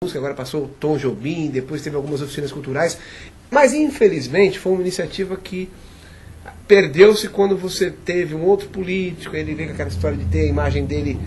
música, agora passou o Tom Jobim, depois teve algumas oficinas culturais, mas infelizmente foi uma iniciativa que perdeu-se quando você teve um outro político, ele vem com aquela história de ter a imagem dele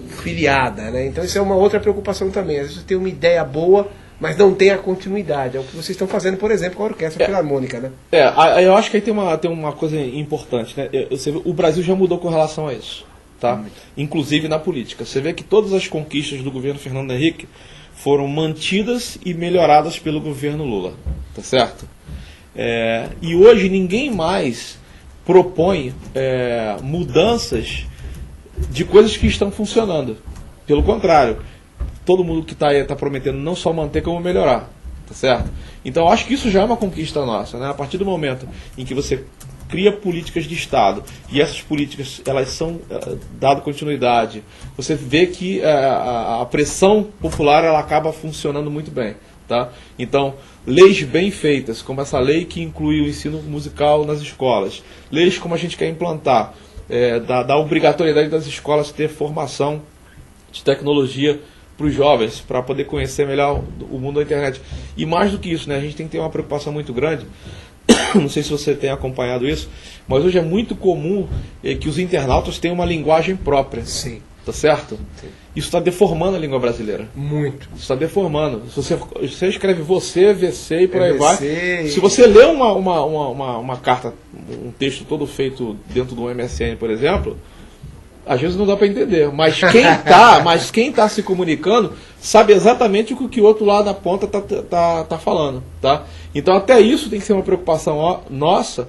filiada, né? Então isso é uma outra preocupação também. Às vezes você tem uma ideia boa, mas não tem a continuidade. É o que vocês estão fazendo, por exemplo, com a Orquestra Filarmônica, né? Eu acho que aí tem uma coisa importante, né? O Brasil já mudou com relação a isso, tá? Inclusive na política. Você vê que todas as conquistas do governo Fernando Henrique foram mantidas e melhoradas pelo governo Lula, tá certo? E hoje ninguém mais propõe mudanças de coisas que estão funcionando. Pelo contrário, todo mundo que está prometendo não só manter, como melhorar, tá certo? Então eu acho que isso já é uma conquista nossa, né? A partir do momento em que você cria políticas de Estado e essas políticas elas são dado continuidade, você vê que a pressão popular ela acaba funcionando muito bem, tá? Então leis bem feitas, como essa lei que inclui o ensino musical nas escolas, leis como a gente quer implantar, da obrigatoriedade das escolas ter formação de tecnologia para os jovens, para poder conhecer melhor o mundo da internet. E mais do que isso, né, a gente tem que ter uma preocupação muito grande, não sei se você tem acompanhado isso, mas hoje é muito comum que os internautas tenham uma linguagem própria. Sim. Tá certo? Sim. Isso está deformando a língua brasileira. Muito. Isso está deformando. Se você escreve você, VC e por aí vai. E... Se você lê uma carta, um texto todo feito dentro do MSN, por exemplo, às vezes não dá para entender. Mas quem tá se comunicando sabe exatamente o que o outro lá na ponta tá falando. Tá? Então até isso tem que ser uma preocupação nossa,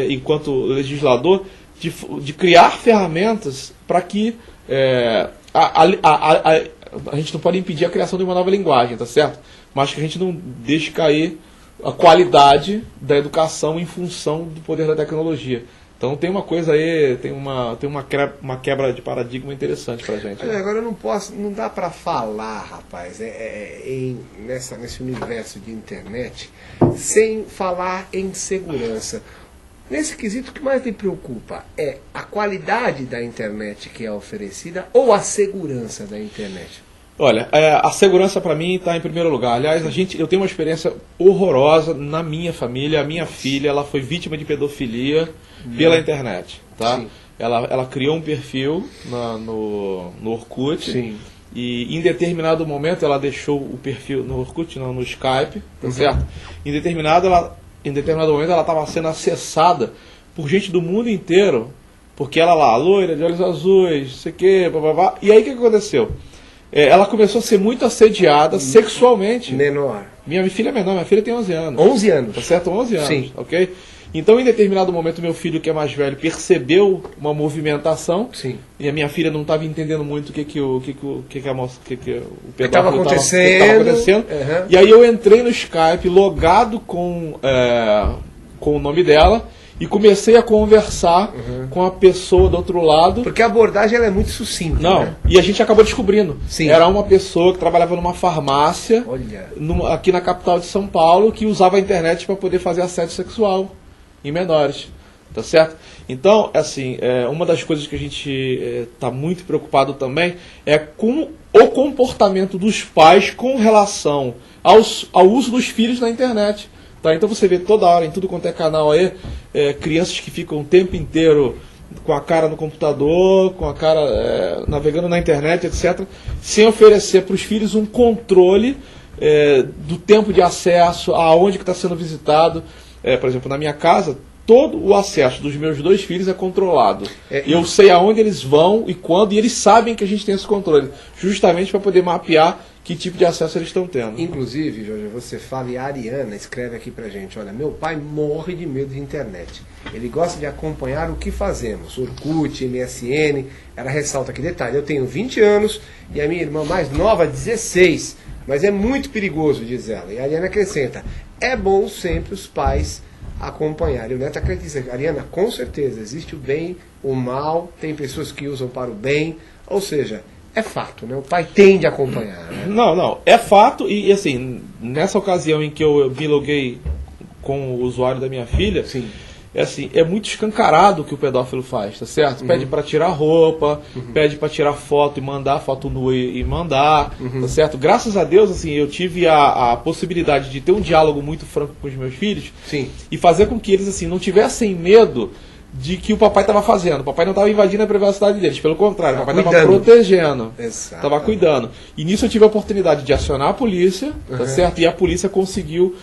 enquanto legislador, de criar ferramentas para que a gente não pode impedir a criação de uma nova linguagem, tá certo? Mas que a gente não deixe cair a qualidade da educação em função do poder da tecnologia. Então tem uma coisa aí, tem uma quebra de paradigma interessante pra gente. Agora não dá pra falar, rapaz, nesse universo de internet, sem falar em segurança. Nesse quesito, o que mais me preocupa é a qualidade da internet que é oferecida ou a segurança da internet? Olha, a segurança para mim está em primeiro lugar. Aliás, eu tenho uma experiência horrorosa na minha família. A minha filha, ela foi vítima de pedofilia pela internet, tá? Sim. Ela criou um perfil no Orkut. Sim. E em determinado momento ela deixou o perfil no Orkut, não, no Skype, tá certo? Em determinado momento ela estava sendo acessada por gente do mundo inteiro, porque ela lá, loira, de olhos azuis, não sei o que, blá. E aí o que aconteceu? Ela começou a ser muito assediada sexualmente. Menor. Minha filha é menor, minha filha tem 11 anos. 11 anos? Tá certo? 11 anos, Sim. Ok? Então, em determinado momento, meu filho, que é mais velho, percebeu uma movimentação. Sim. E a minha filha não estava entendendo muito o que o pedófilo estava acontecendo. Uhum. E aí eu entrei no Skype, logado com o nome dela, e comecei a conversar com a pessoa do outro lado. Porque a abordagem ela é muito sucinta. Não, né? E a gente acabou descobrindo. Sim. Era uma pessoa que trabalhava numa farmácia, aqui na capital de São Paulo, que usava a internet para poder fazer assédio sexual em menores. Tá certo? Então, assim, uma das coisas que a gente está muito preocupado também é com o comportamento dos pais com relação ao uso dos filhos na internet. Tá? Então você vê toda hora, em tudo quanto é canal aí, crianças que ficam o tempo inteiro com a cara no computador, com a cara navegando na internet, etc., sem oferecer para os filhos um controle do tempo de acesso, aonde que está sendo visitado. Por exemplo, na minha casa, todo o acesso dos meus 2 filhos é controlado. Eu sei aonde eles vão e quando, e eles sabem que a gente tem esse controle, justamente para poder mapear que tipo de acesso eles estão tendo. Inclusive, Jorge, você fala, e a Ariana escreve aqui pra gente, olha, meu pai morre de medo de internet. Ele gosta de acompanhar o que fazemos, Orkut, MSN, ela ressalta aqui, detalhe, eu tenho 20 anos e a minha irmã mais nova, 16, mas é muito perigoso, diz ela. E a Ariana acrescenta, é bom sempre os pais acompanharem. O Neto acredita, Ariana, com certeza, existe o bem, o mal, tem pessoas que usam para o bem, ou seja, é fato, né? O pai tem de acompanhar. Né? Não, é fato, e assim, nessa ocasião em que eu me loguei com o usuário da minha filha, sim, é assim, é muito escancarado o que o pedófilo faz, tá certo? Pede para tirar roupa, pede para tirar foto e mandar, foto nua e mandar, tá certo? Graças a Deus, assim, eu tive a possibilidade de ter um diálogo muito franco com os meus filhos. Sim. E fazer com que eles, assim, não tivessem medo de que o papai estava fazendo. O papai não estava invadindo a privacidade deles, pelo contrário, o papai estava protegendo, estava cuidando. E nisso eu tive a oportunidade de acionar a polícia, tá certo? E a polícia conseguiu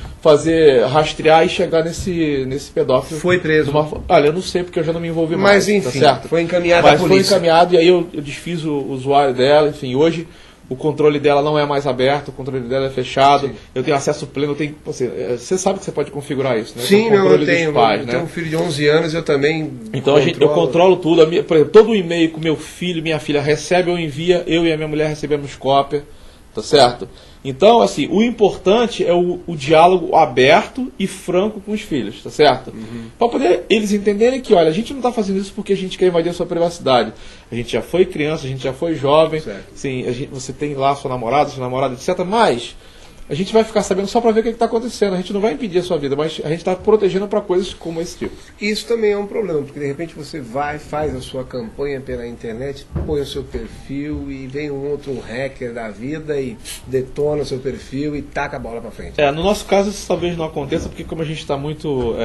rastrear e chegar nesse pedófilo. Foi preso. Olha, eu não sei porque eu já não me envolvi mais. Mas enfim, tá certo? foi encaminhado à polícia. Mas foi encaminhado e aí eu desfiz o usuário dela, enfim, hoje o controle dela não é mais aberto, o controle dela é fechado. Sim. Eu tenho acesso pleno, você sabe que você pode configurar isso, né? Sim, eu tenho. Eu tenho um filho de 11 anos, eu também então eu controlo tudo. Por exemplo, todo o e-mail que meu filho e minha filha recebem ou envia, eu e a minha mulher recebemos cópia, tá certo? Então, assim, o importante é o diálogo aberto e franco com os filhos, tá certo? Para poder eles entenderem que, olha, a gente não está fazendo isso porque a gente quer invadir a sua privacidade. A gente já foi criança, a gente já foi jovem, sim, você tem lá sua namorada, etc. Mas a gente vai ficar sabendo só para ver o que está acontecendo. A gente não vai impedir a sua vida, mas a gente está protegendo para coisas como esse tipo. Isso também é um problema, porque de repente você faz a sua campanha pela internet, põe o seu perfil e vem um outro hacker da vida e detona o seu perfil e taca a bola para frente. No nosso caso isso talvez não aconteça, porque como a gente está muito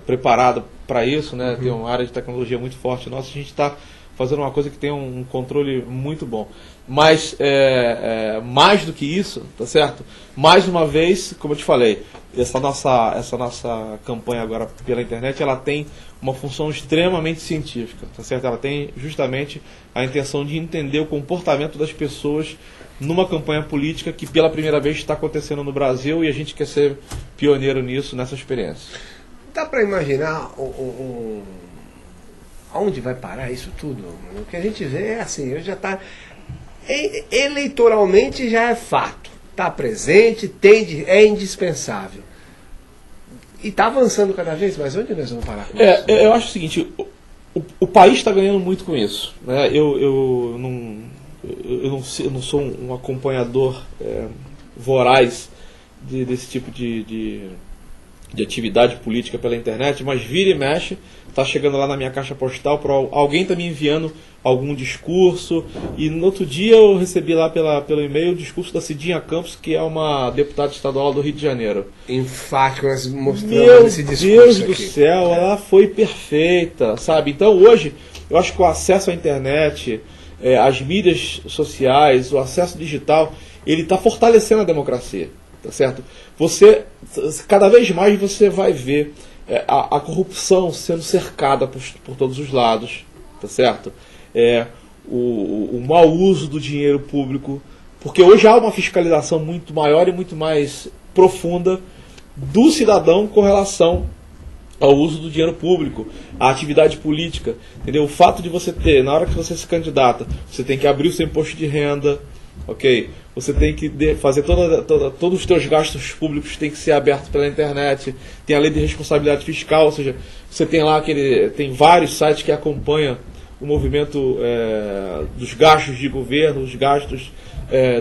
preparado para isso, né, tem uma área de tecnologia muito forte nossa, a gente está fazendo uma coisa que tem um controle muito bom. Mas, mais do que isso, tá certo? Mais uma vez, como eu te falei, essa nossa campanha agora pela internet, ela tem uma função extremamente científica, tá certo? Ela tem justamente a intenção de entender o comportamento das pessoas numa campanha política que pela primeira vez está acontecendo no Brasil e a gente quer ser pioneiro nisso, nessa experiência. Dá para imaginar aonde vai parar isso tudo? O que a gente vê é assim, já está... Eleitoralmente já é fato. Está presente, é indispensável. E está avançando cada vez mais. Onde nós vamos parar com isso? Eu acho o seguinte, o país está ganhando muito com isso. Né? Eu não sou um acompanhador voraz desse tipo de atividade política pela internet, mas vira e mexe, está chegando lá na minha caixa postal, alguém está me enviando algum discurso, e no outro dia eu recebi lá pelo e-mail o discurso da Cidinha Campos, que é uma deputada estadual do Rio de Janeiro. Enfático, nós mostramos esse discurso. Meu Deus do céu, ela foi perfeita, sabe? Então hoje, eu acho que o acesso à internet, as mídias sociais, o acesso digital, ele está fortalecendo a democracia, tá certo? Cada vez mais você vai ver a corrupção sendo cercada por todos os lados, tá certo? O mau uso do dinheiro público, porque hoje há uma fiscalização muito maior e muito mais profunda do cidadão com relação ao uso do dinheiro público, à atividade política, entendeu? O fato de você ter, na hora que você se candidata, você tem que abrir o seu imposto de renda, ok? Você tem que fazer todos os seus gastos públicos tem que ser abertos pela internet, tem a lei de responsabilidade fiscal, ou seja, você tem lá tem vários sites que acompanham o movimento dos gastos de governo, os gastos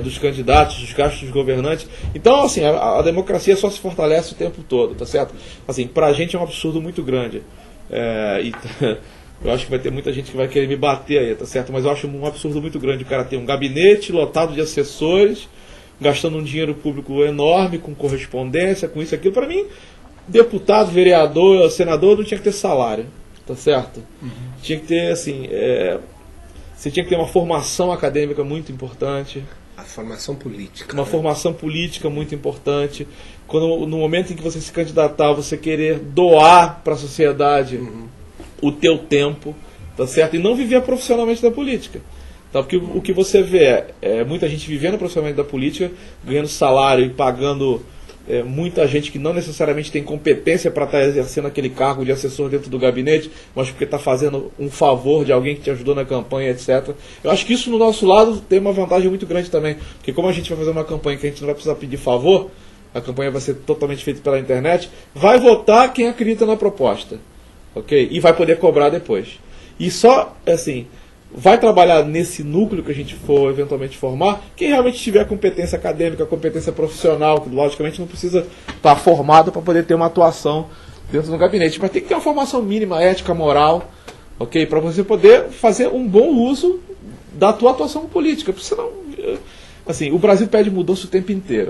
dos candidatos, os gastos dos governantes. Então, assim, a democracia só se fortalece o tempo todo, tá certo? Assim, pra gente é um absurdo muito grande. Eu acho que vai ter muita gente que vai querer me bater aí, tá certo? Mas eu acho um absurdo muito grande o cara ter um gabinete lotado de assessores, gastando um dinheiro público enorme, com correspondência, com isso e aquilo. Para mim, deputado, vereador, senador não tinha que ter salário, tá certo? Tinha que ter, assim, você tinha que ter uma formação acadêmica muito importante. A formação política. Uma formação política muito importante. No momento em que você se candidatar, você querer doar para a sociedade o teu tempo, tá certo? E não viver profissionalmente da política. Tá? Porque o que você vê é muita gente vivendo profissionalmente da política, ganhando salário e pagando muita gente que não necessariamente tem competência para estar exercendo aquele cargo de assessor dentro do gabinete, mas porque está fazendo um favor de alguém que te ajudou na campanha, etc. Eu acho que isso no nosso lado tem uma vantagem muito grande também, porque como a gente vai fazer uma campanha que a gente não vai precisar pedir favor, a campanha vai ser totalmente feita pela internet, vai votar quem acredita na proposta. Okay? E vai poder cobrar depois. E só, assim, vai trabalhar nesse núcleo que a gente for eventualmente formar, quem realmente tiver competência acadêmica, competência profissional, que logicamente não precisa estar formado para poder ter uma atuação dentro do gabinete, mas tem que ter uma formação mínima, ética, moral, ok? Para você poder fazer um bom uso da tua atuação política, porque senão, assim, o Brasil pede mudança o tempo inteiro.